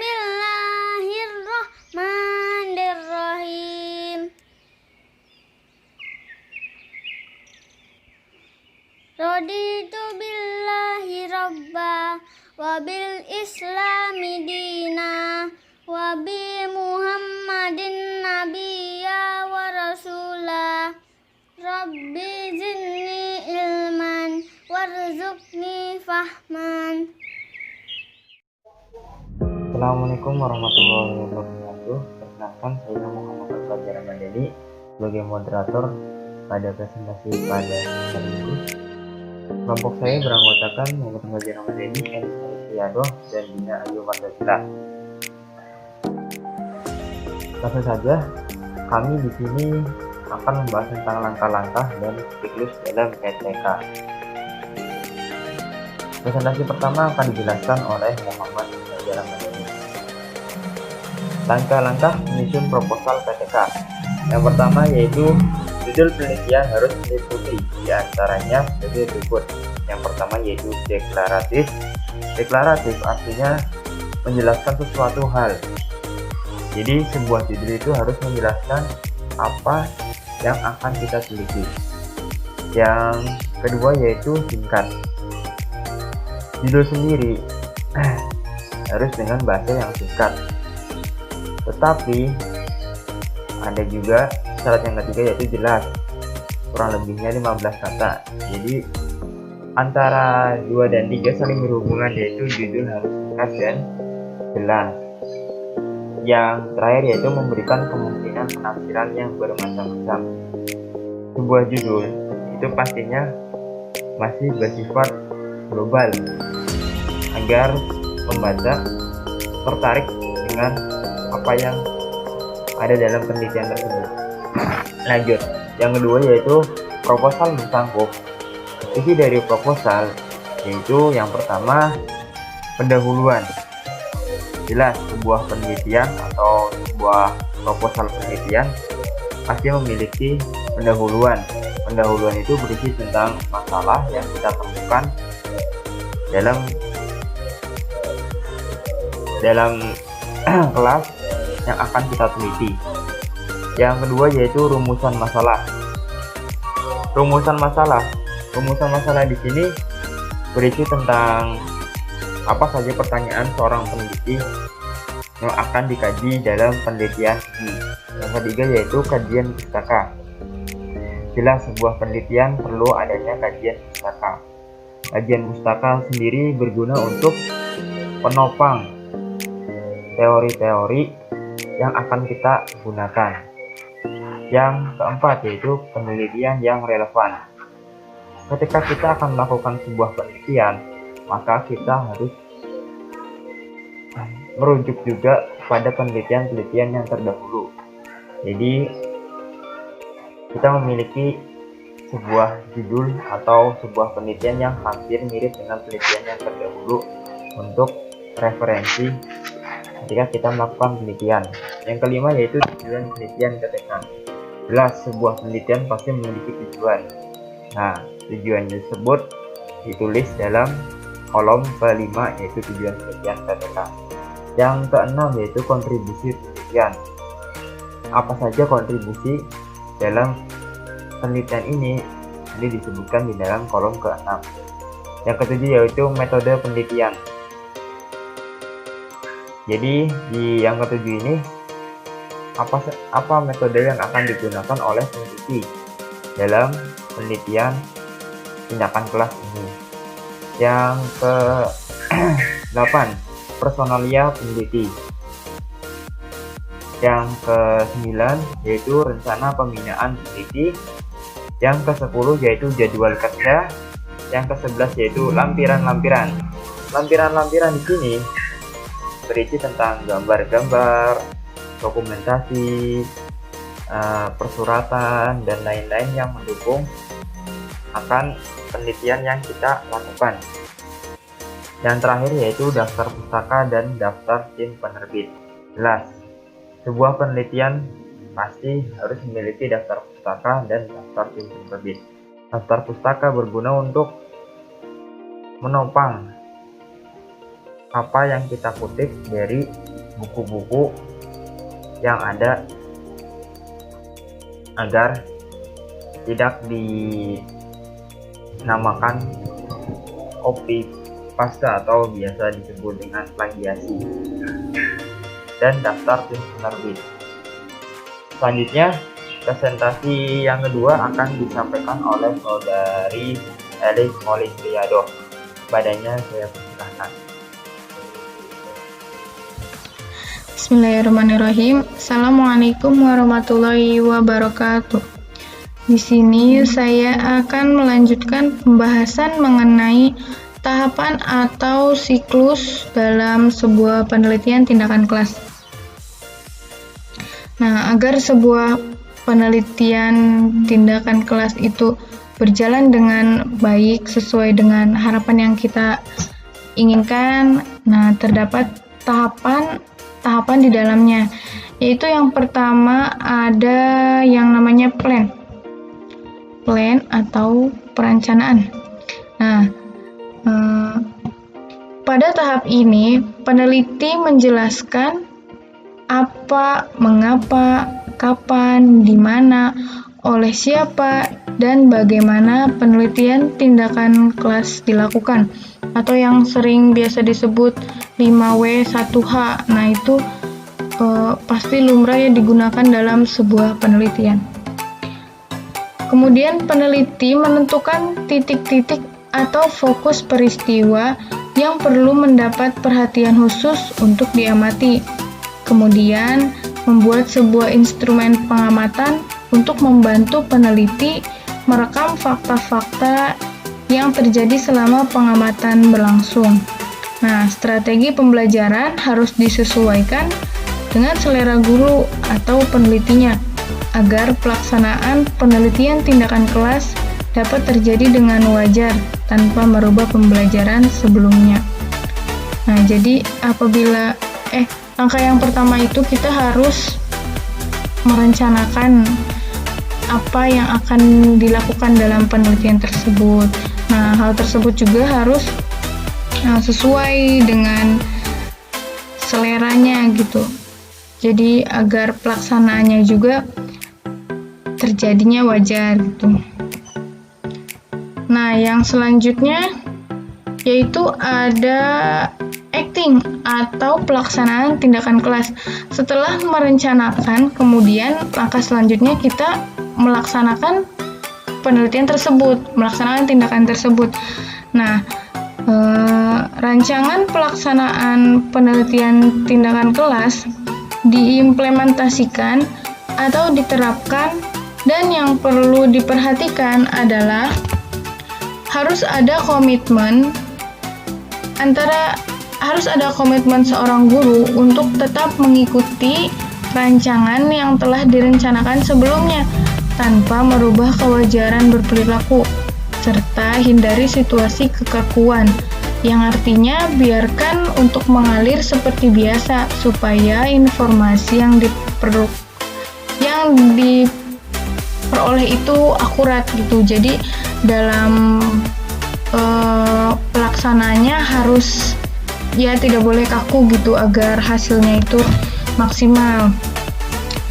Bismillahirrahmanirrahim. Raditu billahi rabba wa bil islami dina wa bi muhammadin nabiyya wa rasulah. Rabbi zidni ilman warzuqni fahman. Assalamualaikum warahmatullahi wabarakatuh. Perkenalkan, saya Muhammad Fajar Ramadhani sebagai moderator pada presentasi pada hari ini. Kelompok saya beranggotakan Muhammad Fajar Ramadhani, Enis Arifiadoh, dan Dina Ayu Martasila. Langsung saja, kami di sini akan membahas tentang langkah-langkah dan siklus dalam PTK. Presentasi pertama akan dijelaskan oleh Muhammad Fajar Ramadhani. Langkah-langkah menyusun proposal PTK. Yang pertama yaitu judul penelitian harus meliputi di antaranya sebagai berikut. Yang pertama yaitu deklaratif. Deklaratif artinya menjelaskan sesuatu hal. Jadi sebuah judul itu harus menjelaskan apa yang akan kita teliti. Yang kedua yaitu singkat. Judul sendiri harus dengan bahasa yang singkat. Tetapi ada juga syarat yang ketiga yaitu jelas, kurang lebihnya 15 kata. Jadi antara 2 dan 3 saling berhubungan, yaitu judul harus singkat dan jelas. Yang terakhir yaitu memberikan kemungkinan penafsiran yang bermacam-macam. Sebuah judul itu pastinya masih bersifat global agar pembaca tertarik dengan apa yang ada dalam penelitian tersebut. Lanjut, yang kedua yaitu proposal bersangkup. Isi dari proposal yaitu yang pertama pendahuluan. Jelas sebuah penelitian atau sebuah proposal penelitian pasti memiliki pendahuluan. Pendahuluan itu berisi tentang masalah yang kita temukan dalam kelas yang akan kita teliti. Yang kedua yaitu rumusan masalah. Rumusan masalah di sini berisi tentang apa saja pertanyaan seorang peneliti yang akan dikaji dalam penelitian ini. Yang ketiga yaitu kajian pustaka. Jelas sebuah penelitian perlu adanya kajian pustaka. Kajian pustaka sendiri berguna untuk penopang teori-teori yang akan kita gunakan. Yang keempat yaitu penelitian yang relevan. Ketika kita akan melakukan sebuah penelitian, maka kita harus merujuk juga pada penelitian-penelitian yang terdahulu. Jadi kita memiliki sebuah judul atau sebuah penelitian yang hampir mirip dengan penelitian yang terdahulu untuk referensi ketika kita melakukan penelitian. Yang kelima yaitu tujuan penelitian PTK. Jelas sebuah penelitian pasti memiliki tujuan. Nah, tujuan tersebut ditulis dalam kolom kelima yaitu tujuan penelitian PTK. Yang keenam yaitu kontribusi penelitian. Apa saja kontribusi dalam penelitian ini disebutkan di dalam kolom ke-6. Yang ketujuh yaitu metode penelitian. Jadi di yang ketujuh ini apa metode yang akan digunakan oleh peneliti dalam penelitian tindakan kelas ini. Yang ke-8 personalia peneliti. Yang ke-9 yaitu rencana pembinaan peneliti. Yang ke-10 yaitu jadwal kerja. Yang ke-11 yaitu lampiran-lampiran. Lampiran-lampiran di sini berisi tentang gambar-gambar, dokumentasi, persuratan, dan lain-lain yang mendukung akan penelitian yang kita lakukan. Yang terakhir yaitu daftar pustaka dan daftar tim penerbit. Jelas, sebuah penelitian pasti harus memiliki daftar pustaka dan daftar tim penerbit. Daftar pustaka berguna untuk menopang apa yang kita kutip dari buku-buku yang ada agar tidak dinamakan copy paste atau biasa disebut dengan plagiasi, dan daftar tim penerbit. Selanjutnya, presentasi yang kedua akan disampaikan oleh saudari Elis Molistriado. Badannya saya persilahkan. Bismillahirrahmanirrahim. Assalamualaikum warahmatullahi wabarakatuh. Di sini saya akan melanjutkan pembahasan mengenai tahapan atau siklus dalam sebuah penelitian tindakan kelas. Nah, agar sebuah penelitian tindakan kelas itu berjalan dengan baik sesuai dengan harapan yang kita inginkan, nah terdapat tahapan di dalamnya, yaitu yang pertama ada yang namanya plan atau perencanaan. Nah, pada tahap ini peneliti menjelaskan apa, mengapa, kapan, di mana, oleh siapa, dan bagaimana penelitian tindakan kelas dilakukan, atau yang sering biasa disebut 5W1H. Nah, itu pasti lumrah ya digunakan dalam sebuah penelitian. Kemudian peneliti menentukan titik-titik atau fokus peristiwa yang perlu mendapat perhatian khusus untuk diamati. Kemudian membuat sebuah instrumen pengamatan untuk membantu peneliti merekam fakta-fakta yang terjadi selama pengamatan berlangsung. Nah, strategi pembelajaran harus disesuaikan dengan selera guru atau penelitinya agar pelaksanaan penelitian tindakan kelas dapat terjadi dengan wajar tanpa merubah pembelajaran sebelumnya. Nah, jadi apabila langkah yang pertama itu kita harus merencanakan apa yang akan dilakukan dalam penelitian tersebut. Nah, hal tersebut juga harus sesuai dengan seleranya gitu. Jadi agar pelaksanaannya juga terjadinya wajar gitu. Nah, yang selanjutnya yaitu ada acting atau pelaksanaan tindakan kelas. Setelah merencanakan, kemudian langkah selanjutnya kita melaksanakan penelitian tersebut, melaksanakan tindakan tersebut. Nah, rancangan pelaksanaan penelitian tindakan kelas diimplementasikan atau diterapkan, dan yang perlu diperhatikan adalah harus ada komitmen seorang guru untuk tetap mengikuti rancangan yang telah direncanakan sebelumnya tanpa merubah kewajaran berperilaku, serta hindari situasi kekakuan, yang artinya biarkan untuk mengalir seperti biasa supaya informasi yang diperoleh itu akurat gitu. Jadi dalam pelaksanaannya harus tidak boleh kaku gitu agar hasilnya itu maksimal.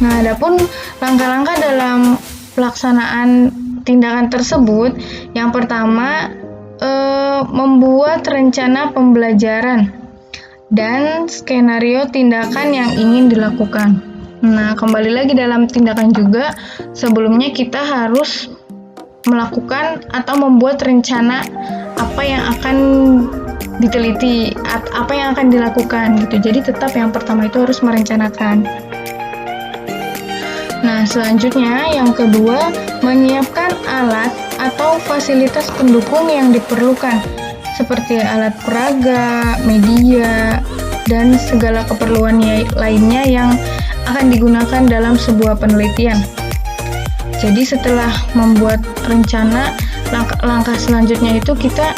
Nah, adapun langkah-langkah dalam pelaksanaan tindakan tersebut, yang pertama membuat rencana pembelajaran dan skenario tindakan yang ingin dilakukan. Nah, kembali lagi dalam tindakan juga, sebelumnya kita harus melakukan atau membuat rencana apa yang akan diteliti, apa yang akan dilakukan gitu. Jadi tetap yang pertama itu harus merencanakan. Nah, selanjutnya yang kedua, menyiapkan alat atau fasilitas pendukung yang diperlukan seperti alat peraga, media, dan segala keperluan lainnya yang akan digunakan dalam sebuah penelitian. Jadi setelah membuat rencana, langkah selanjutnya itu kita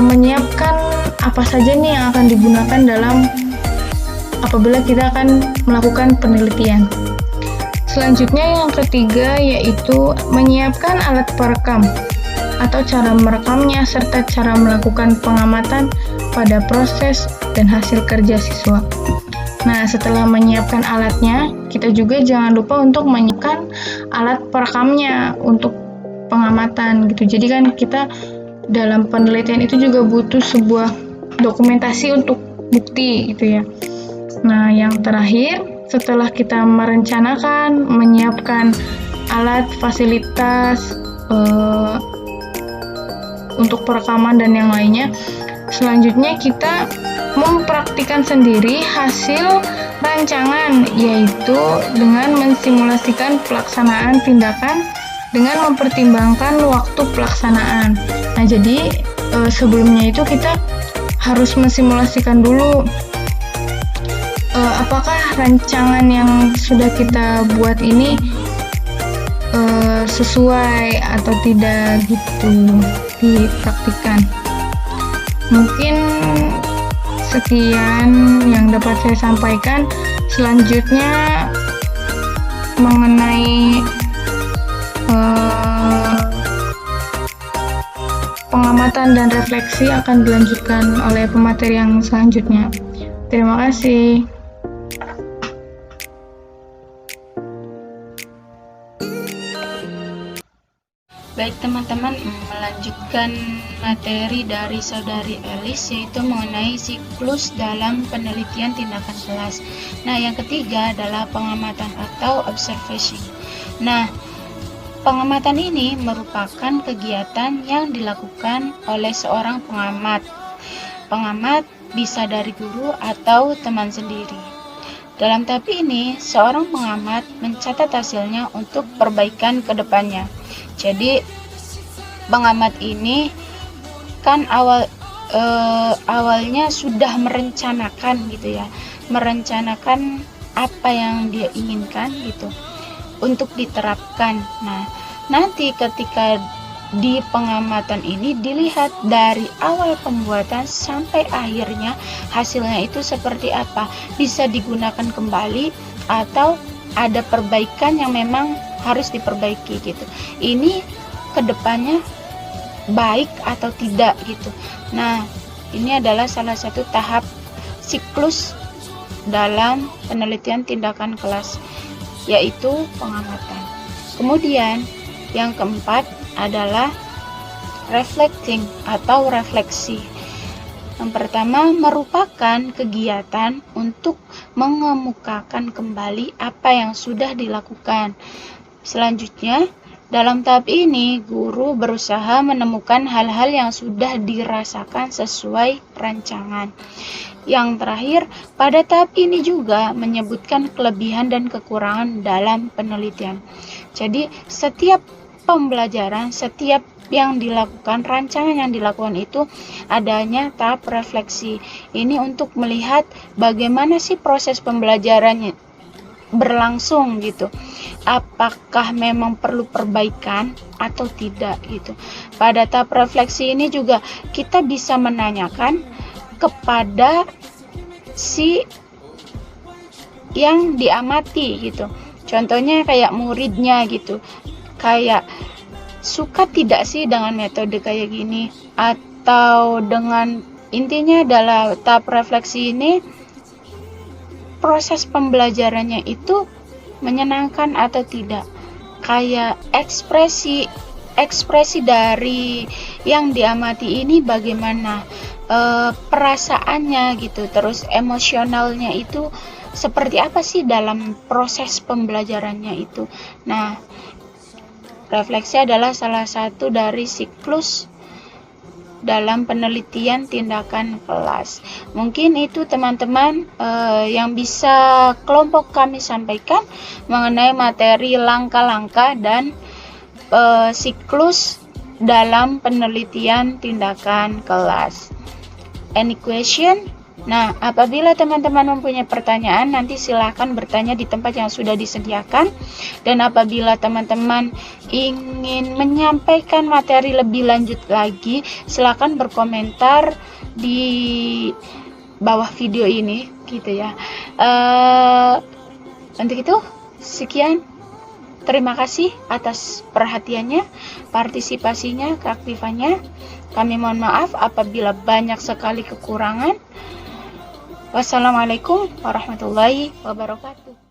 menyiapkan apa saja nih yang akan digunakan dalam apabila kita akan melakukan penelitian. Selanjutnya yang ketiga yaitu menyiapkan alat perekam atau cara merekamnya serta cara melakukan pengamatan pada proses dan hasil kerja siswa. Nah, setelah menyiapkan alatnya, kita juga jangan lupa untuk menyiapkan alat perekamnya untuk pengamatan gitu. Jadi kan kita dalam penelitian itu juga butuh sebuah dokumentasi untuk bukti gitu ya. Nah, yang terakhir, setelah kita merencanakan, menyiapkan alat, fasilitas untuk perekaman dan yang lainnya, selanjutnya kita mempraktikkan sendiri hasil rancangan, yaitu dengan mensimulasikan pelaksanaan tindakan dengan mempertimbangkan waktu pelaksanaan. Nah, jadi sebelumnya itu kita harus mensimulasikan dulu apakah rancangan yang sudah kita buat ini sesuai atau tidak gitu dipraktikkan. Mungkin sekian yang dapat saya sampaikan. Selanjutnya mengenai pengamatan dan refleksi akan dilanjutkan oleh pemateri yang selanjutnya. Terima kasih. Baik teman-teman, melanjutkan materi dari saudari Elis, yaitu mengenai siklus dalam penelitian tindakan kelas. Nah, yang ketiga adalah pengamatan atau observation. Nah, pengamatan ini merupakan kegiatan yang dilakukan oleh seorang pengamat. Pengamat bisa dari guru atau teman sendiri. Dalam tahap ini, seorang pengamat mencatat hasilnya untuk perbaikan ke depannya. Jadi pengamat ini kan awalnya sudah merencanakan gitu ya, merencanakan apa yang dia inginkan gitu untuk diterapkan. Nah, nanti ketika di pengamatan ini dilihat dari awal pembuatan sampai akhirnya hasilnya itu seperti apa, bisa digunakan kembali atau ada perbaikan yang memang harus diperbaiki gitu. Ini kedepannya baik atau tidak gitu. Nah, ini adalah salah satu tahap siklus dalam penelitian tindakan kelas, yaitu pengamatan. Kemudian yang keempat adalah reflecting atau refleksi. Yang pertama merupakan kegiatan untuk mengemukakan kembali apa yang sudah dilakukan. Selanjutnya, dalam tahap ini guru berusaha menemukan hal-hal yang sudah dirasakan sesuai rancangan. Yang terakhir, pada tahap ini juga menyebutkan kelebihan dan kekurangan dalam penelitian. Jadi, setiap pembelajaran, setiap yang dilakukan, rancangan yang dilakukan itu adanya tahap refleksi. Ini untuk melihat bagaimana sih proses pembelajarannya berlangsung gitu. Apakah memang perlu perbaikan atau tidak gitu. Pada tahap refleksi ini juga kita bisa menanyakan kepada si yang diamati gitu. Contohnya kayak muridnya gitu. Kayak suka tidak sih dengan metode kayak gini, atau dengan intinya adalah tahap refleksi ini proses pembelajarannya itu menyenangkan atau tidak, kayak ekspresi dari yang diamati ini bagaimana perasaannya gitu, terus emosionalnya itu seperti apa sih dalam proses pembelajarannya itu. Nah, refleksi adalah salah satu dari siklus dalam penelitian tindakan kelas. Mungkin itu teman-teman yang bisa kelompok kami sampaikan mengenai materi langkah-langkah dan siklus dalam penelitian tindakan kelas. Any question? Nah, apabila teman-teman mempunyai pertanyaan, nanti silahkan bertanya di tempat yang sudah disediakan. Dan apabila teman-teman ingin menyampaikan materi lebih lanjut lagi, silahkan berkomentar di bawah video ini, gitu ya. Untuk itu, sekian. Terima kasih atas perhatiannya, partisipasinya, keaktifannya. Kami mohon maaf apabila banyak sekali kekurangan. Wassalamualaikum warahmatullahi wabarakatuh.